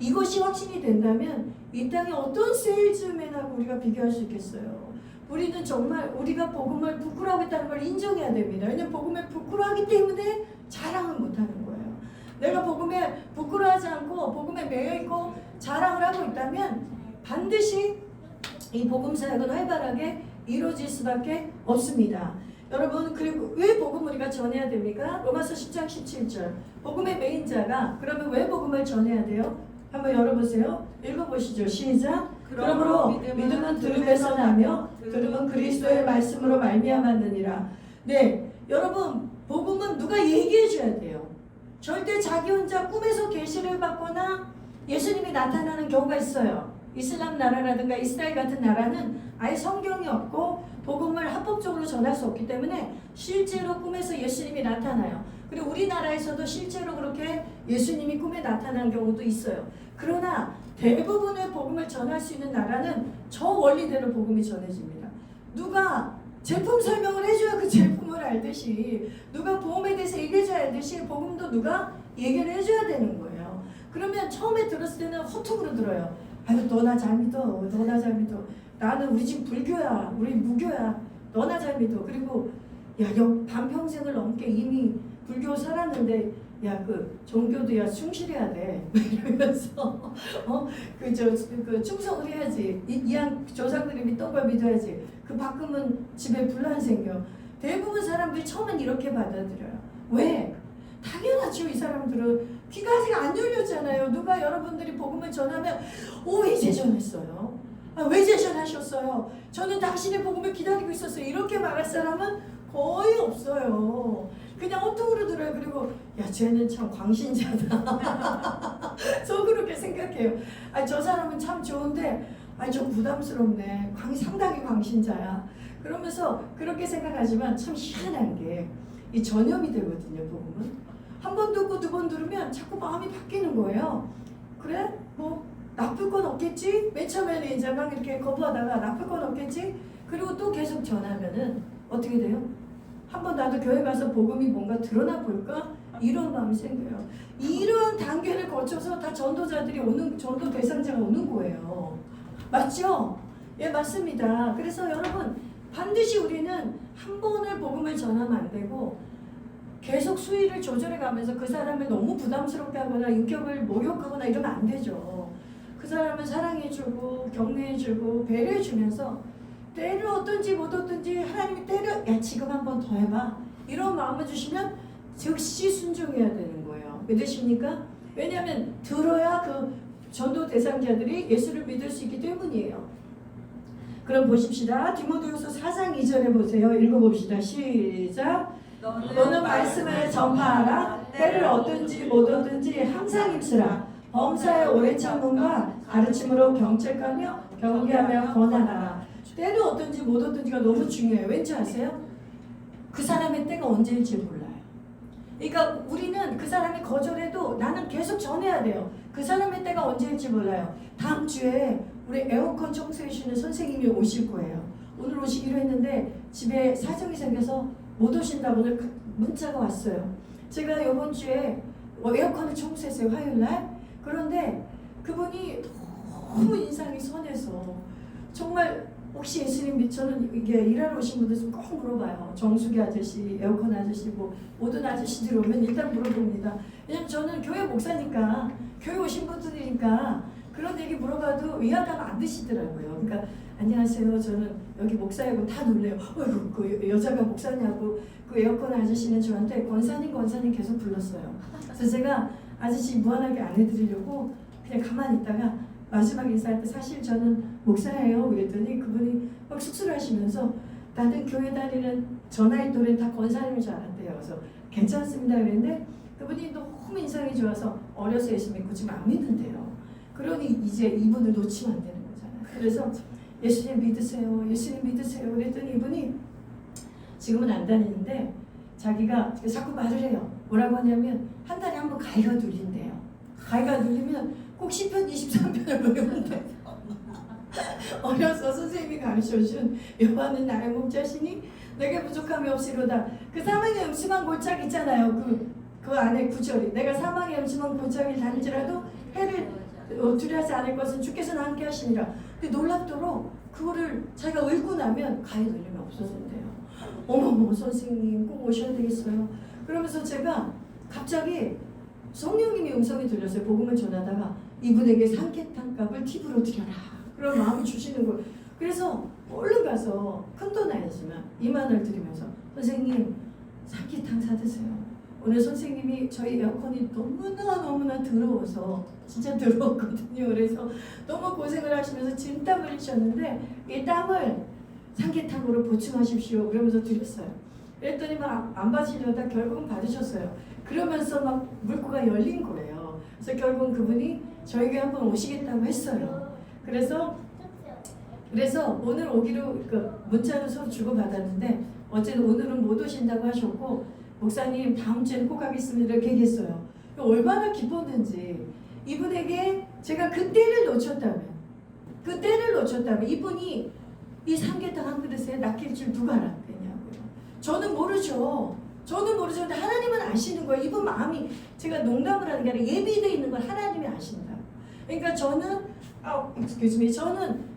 이것이 확신이 된다면 이 땅에 어떤 세일즈맨하고 우리가 비교할 수 있겠어요. 우리는 정말 우리가 복음을 부끄러워하겠다는 걸 인정해야 됩니다. 왜냐하면 복음을 부끄러워하기 때문에 자랑을 못하는 거예요. 내가 복음에 부끄러워하지 않고 복음에 매여있고 자랑을 하고 있다면 반드시 이 복음 사역은 활발하게 이루어질 수밖에 없습니다. 여러분, 그리고 왜 복음 우리가 전해야 됩니까? 로마서 10장 17절. 복음의 메인자가 그러면 왜 복음을 전해야 돼요? 한번 열어보세요. 읽어보시죠. 시작. 그러므로 믿음은 들음에서 나며 들음은 그리스도의 말씀으로 말미암았느니라. 네, 여러분, 복음은 누가 얘기해 줘야 돼요. 절대 자기 혼자 꿈에서 계시를 받거나 예수님이 나타나는 경우가 있어요. 이슬람 나라라든가 이스라엘 같은 나라는 아예 성경이 없고 복음을 합법적으로 전할 수 없기 때문에 실제로 꿈에서 예수님이 나타나요. 그리고 우리나라에서도 실제로 그렇게 예수님이 꿈에 나타나는 경우도 있어요. 그러나 대부분의 복음을 전할 수 있는 나라는 저 원리대로 복음이 전해집니다. 누가 제품 설명을 해줘야 그 제품을 알듯이, 누가 보험에 대해서 얘기해줘야 알듯이 복음도 누가 얘기를 해줘야 되는 거예요. 그러면 처음에 들었을 때는 허투루로 들어요. 아유, 너나 잘 믿어. 너나 잘 믿어. 나는 우리 집 불교야. 우리 무교야. 너나 잘 믿어. 그리고 야, 반평생을 넘게 이미 불교 살았는데 야, 그 종교도 충실해야 돼. 이러면서 그 충성을 해야지. 이양 조상들이 믿던 걸 믿어야지. 그 바꾸면 집에 분란 생겨. 대부분 사람들이 처음엔 이렇게 받아들여요. 왜? 당연하죠. 이 사람들은 귀가 아직 안 열렸잖아요. 누가 여러분들이 복음을 전하면 왜 제전했어요? 왜 제전하셨어요? 저는 당신의 복음을 기다리고 있었어요. 이렇게 말할 사람은 거의 없어요. 그냥 헛통으로 들어요. 그리고 야, 쟤는 참 광신자다. 저 그렇게 생각해요. 저 사람은 참 좋은데 좀 부담스럽네. 상당히 광신자야. 그러면서 그렇게 생각하지만 참 희한한 게 이 전염이 되거든요. 복음은 한 번 듣고 두 번 들으면 자꾸 마음이 바뀌는 거예요. 그래? 뭐 나쁠 건 없겠지? 맨 처음에는 이제 막 이렇게 거부하다가 나쁠 건 없겠지? 그리고 또 계속 전하면은 어떻게 돼요? 한번 나도 교회 가서 복음이 뭔가 드러나 볼까? 이런 마음이 생겨요. 이런 단계를 거쳐서 다 전도자들이 전도 대상자가 오는 거예요. 맞죠? 예, 맞습니다. 그래서 여러분, 반드시 우리는 한 번을 복음을 전하면 안 되고 계속 수위를 조절해 가면서 그 사람을 너무 부담스럽게 하거나 인격을 모욕하거나 이러면 안 되죠. 그 사람을 사랑해주고 격려해주고 배려해주면서 때를 얻든지 못 얻든지 하나님이 야, 지금 한 번 더 해봐. 이런 마음을 주시면 즉시 순종해야 되는 거예요. 믿으십니까? 왜냐하면 들어야 그 전도 대상자들이 예수를 믿을 수 있기 때문이에요. 그럼 보십시다. 디모데후서 4장 2절에 보세요. 읽어봅시다. 시작. 너는 말씀을 전파하라. 때를 얻든지 못 얻든지 항상 힘쓰라. 범사의 오래 참음과 가르침으로 경책하며 경계하며 권하라. 때를 얻든지 못 얻든지가 너무 중요해요. 왠지 아세요? 그 사람의 때가 언제일지 몰라요. 그러니까 우리는 그 사람이 거절해도 나는 계속 전해야 돼요. 그 사람의 때가 언제일지 몰라요. 다음 주에 우리 에어컨 청소해 주시는 선생님이 오실 거예요. 오늘 오시기로 했는데 집에 사정이 생겨서 못 오신다고 오늘 문자가 왔어요. 제가 이번 주에 에어컨을 청소했어요. 화요일 날. 그런데 그분이 너무 인상이 선해서 정말 혹시 예수님 저는 이게 일하러 오신 분들 꼭 물어봐요. 정수기 아저씨, 에어컨 아저씨, 뭐 모든 아저씨들 오면 일단 물어봅니다. 왜냐면 저는 교회 목사니까 교회 오신 분들이니까 그런 얘기 물어봐도 위화감 안 드시더라고요. 그러니까 안녕하세요. 저는 여기 목사이고 다 놀래요. 어이구 그 여자가 목사냐고. 그 에어컨 아저씨는 저한테 권사님 계속 불렀어요. 그래서 제가 아저씨 무한하게 안 해드리려고 그냥 가만히 있다가 마지막 인사할 때 사실 저는 목사예요 그랬더니 그분이 막 쑥스러워하시면서 나는 교회 다니는 저 나이 또래는 다 권사님인 줄 알았대요. 그래서 괜찮습니다 그랬는데 그분이 너무 인상이 좋아서 어려서 예수 믿고 지금 안 믿는데요. 그러니 이제 이분을 놓치면 안 되는 거잖아요. 그래서 예수님 믿으세요. 예수님 믿으세요. 그랬더니 이분이 지금은 안 다니는데 자기가 자꾸 말을 해요. 뭐라고 하냐면 한 달에 한 번 가위가 눌린대요. 가위가 눌리면 꼭 시편 23편을 외우면 돼요. 어려서 선생님이 가르쳐준 여호와는 나의 목자시니 내게 부족함이 없이로다. 그 사망의 음침한 골짜기 있잖아요. 그 안에 구절이 내가 사망의 음침한 골짜기를 다닐지라도 해를 두려워하지 않을 것은 주께서는 함께 하시니라. 근데 놀랍도록 그거를 자기가 읽고 나면 가위 눌림이 없어진대요. 어머머 선생님 꼭 오셔야 되겠어요. 그러면서 제가 갑자기 성령님의 음성이 들렸어요. 복음을 전하다가 이분에게 삼계탕 값을 팁으로 드려라. 그런 마음이 주시는 거예요. 그래서 얼른 가서 큰 돈 아니지만 2만 원을 드리면서 선생님 삼계탕 사드세요. 오늘 선생님이 저희 에어컨이 너무나 더러워서 진짜 더러웠거든요. 그래서 너무 고생을 하시면서 진땀을 흘리셨는데 이 땀을 삼계탕으로 보충하십시오. 그러면서 드렸어요. 그랬더니 막 안 받으시려다 결국은 받으셨어요. 그러면서 막 물고가 열린 거예요. 그래서 결국은 그분이 저에게 한번 오시겠다고 했어요. 그래서 오늘 오기로 그 문자로 서로 주고받았는데 어쨌든 오늘은 못 오신다고 하셨고 목사님 다음 주에는 꼭 하겠습니다 이렇게 얘기했어요. 얼마나 기뻤는지 이분에게 제가 그 때를 놓쳤다면 이분이 이 삼계탕 한 그릇에 낚일 줄 누가 알았겠냐고요. 저는 모르죠. 근데 하나님은 아시는 거예요. 이분 마음이 제가 농담을 하는 게 아니라 예비되어 있는 걸 하나님이 아신다. 그러니까 저는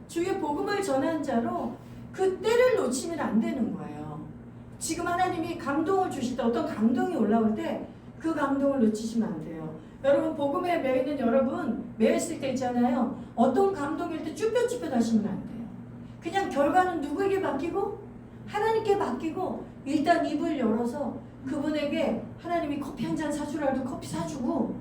주의 복음을 전한 자로 그 때를 놓치면 안 되는 거예요. 지금 하나님이 감동을 주실 때 어떤 감동이 올라올 때 그 감동을 놓치시면 안 돼요. 여러분 복음에 매이는 여러분 매였을 때 있잖아요. 어떤 감동일 때 쭈뼛쭈뼛 하시면 안 돼요. 그냥 결과는 누구에게 맡기고 하나님께 맡기고 일단 입을 열어서 그분에게 하나님이 커피 한 잔 사주라도 커피 사주고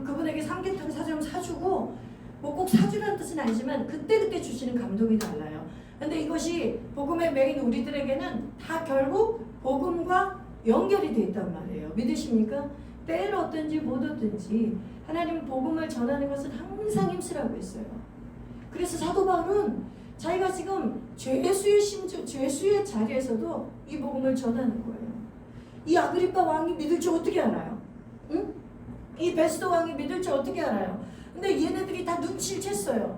그분에게 삼계탕 사주면 사주고 뭐 꼭 사주라는 뜻은 아니지만 그때 주시는 감동이 달라요. 근데 이것이 복음에 매인 우리들에게는 다 결국 복음과 연결이 돼 있단 말이에요. 믿으십니까? 때를 얻든지 못 얻든지 하나님 복음을 전하는 것은 항상 힘쓰라고 했어요. 그래서 사도 바울은 자기가 지금 죄수의 자리에서도 이 복음을 전하는 거예요. 이 아그리파 왕이 믿을 줄 어떻게 알아요? 응? 이 베스도 왕이 믿을 줄 어떻게 알아요? 근데 얘네들이 다 눈치를 챘어요.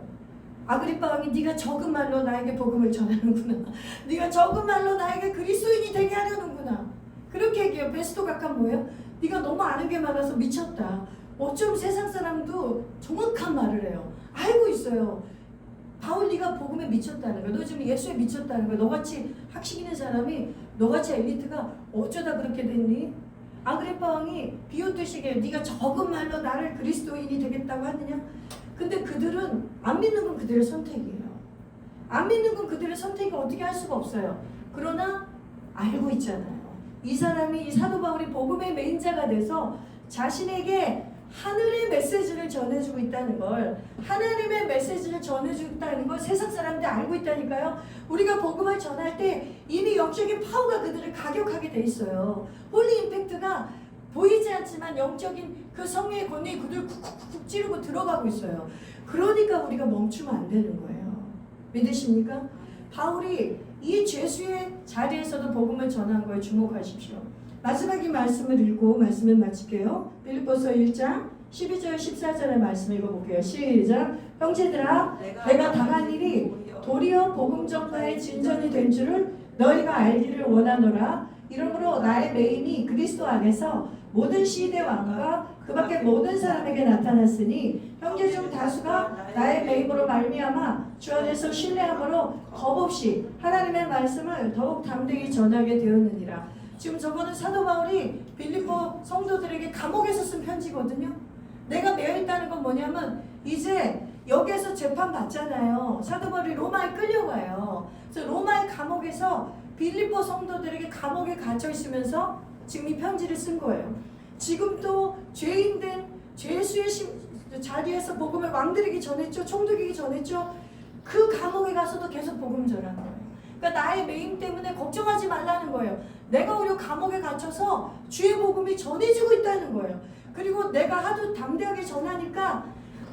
아그리파 왕이 네가 적은 말로 나에게 복음을 전하는구나. 네가 적은 말로 나에게 그리스도인이 되게 하려는구나. 그렇게 얘기해요. 베스도 각한 뭐예요? 네가 너무 아는 게 많아서 미쳤다. 어쩜 세상 사람도 정확한 말을 해요. 알고 있어요. 바울 네가 복음에 미쳤다는 거야. 너 지금 예수에 미쳤다는 거야. 너같이 학식 있는 사람이 너같이 엘리트가 어쩌다 그렇게 됐니? 아그리파 왕이 비웃듯이 네가 적은 말로 나를 그리스도인이 되겠다고 하느냐? 근데 그들은 안 믿는 건 그들의 선택이에요. 안 믿는 건 그들의 선택이 어떻게 할 수가 없어요. 그러나 알고 있잖아요. 이 사람이 이 사도 바울이 복음의 메인자가 돼서 자신에게 하늘의 메시지를 전해주고 있다는 걸, 하나님의 메시지를 전해주고 있다는 걸 세상 사람들이 알고 있다니까요. 우리가 복음을 전할 때 이미 영적인 파워가 그들을 가격하게 돼 있어요. 홀리 임팩트가 보이지 않지만 영적인 그 성령의 권능이 그들을 쿡쿡쿡 찌르고 들어가고 있어요. 그러니까 우리가 멈추면 안 되는 거예요. 믿으십니까? 바울이 이 죄수의 자리에서도 복음을 전한 거에 주목하십시오. 마지막 이 말씀을 읽고 말씀을 마칠게요. 빌립보서 1장 12절 14절의 말씀 읽어볼게요. 시작. 형제들아 내가 당한 일이 도리어 복음 전파의 진전이 된 줄을 너희가 알기를 원하노라. 이러므로 나의 메인이 그리스도 안에서 모든 시대 왕과 그 밖에 모든 사람에게 나타났으니 형제 중 다수가 나의 매임으로 말미암아 주 안에서 신뢰함으로 겁없이 하나님의 말씀을 더욱 담대히 전하게 되었느니라. 지금 저거는 사도 바울이 빌립보 성도들에게 감옥에서 쓴 편지거든요. 내가 매여 있다는 건 뭐냐면 이제 여기에서 재판 받잖아요. 사도 바울이 로마에 끌려가요. 그래서 로마의 감옥에서 빌립보 성도들에게 감옥에 갇혀 있으면서 지금 이 편지를 쓴 거예요. 지금도 죄인된 죄수의 자리에서 복음을 왕들에게 전했죠. 총독에게 전했죠. 그 감옥에 가서도 계속 복음 전한 거예요. 그러니까 나의 매임 때문에 걱정하지 말라는 거예요. 내가 오히려 감옥에 갇혀서 주의 복음이 전해지고 있다는 거예요. 그리고 내가 하도 담대하게 전하니까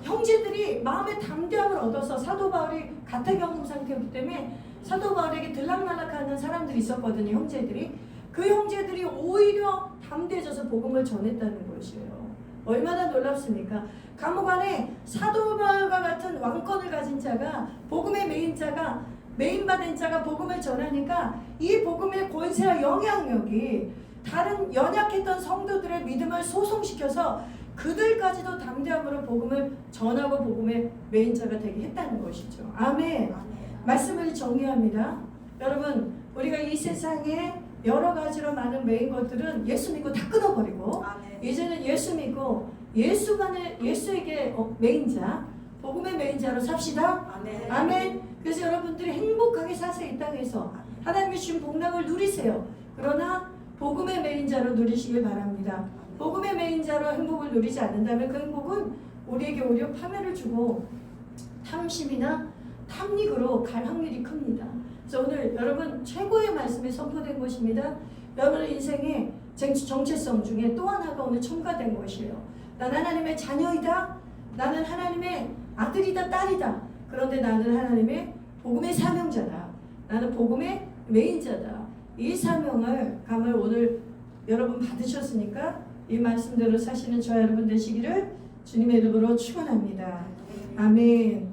형제들이 마음의 담대함을 얻어서 사도 바울이 가택연금 상태였기 때문에 사도 바울에게 들락날락하는 사람들이 있었거든요. 형제들이. 그 형제들이 오히려 담대해져서 복음을 전했다는 것이에요. 얼마나 놀랍습니까? 감옥 안에 사도 바울과 같은 왕권을 가진 자가 복음의 메인받은 자가 복음을 전하니까 이 복음의 권세와 영향력이 다른 연약했던 성도들의 믿음을 소송시켜서 그들까지도 담대함으로 복음을 전하고 복음의 메인자가 되게 했다는 것이죠. 아멘. 말씀을 정리합니다. 여러분, 우리가 이 세상에 여러 가지로 많은 메인 것들은 예수 믿고 다 끊어버리고 이제는 예수 믿고 예수에게 메인자, 복음의 메인자로 삽시다. 아멘. 그래서 여러분들이 행복하게 사세요. 이 땅에서 하나님이 주신 복락을 누리세요. 그러나 복음의 메인자로 누리시길 바랍니다. 복음의 메인자로 행복을 누리지 않는다면 그 행복은 우리에게 오히려 파멸을 주고 탐심이나 탐닉으로 갈 확률이 큽니다. 그래서 오늘 여러분 최고의 말씀이 선포된 것입니다. 여러분의 인생의 정체성 중에 또 하나가 오늘 첨가된 것이에요. 난 하나님의 자녀이다. 나는 하나님의 아들이다, 딸이다. 그런데 나는 하나님의 복음의 사명자다. 나는 복음의 메인자다. 이 사명감을 오늘 여러분 받으셨으니까 이 말씀대로 사시는 저와 여러분 되시기를 주님의 이름으로 축원합니다. 아멘.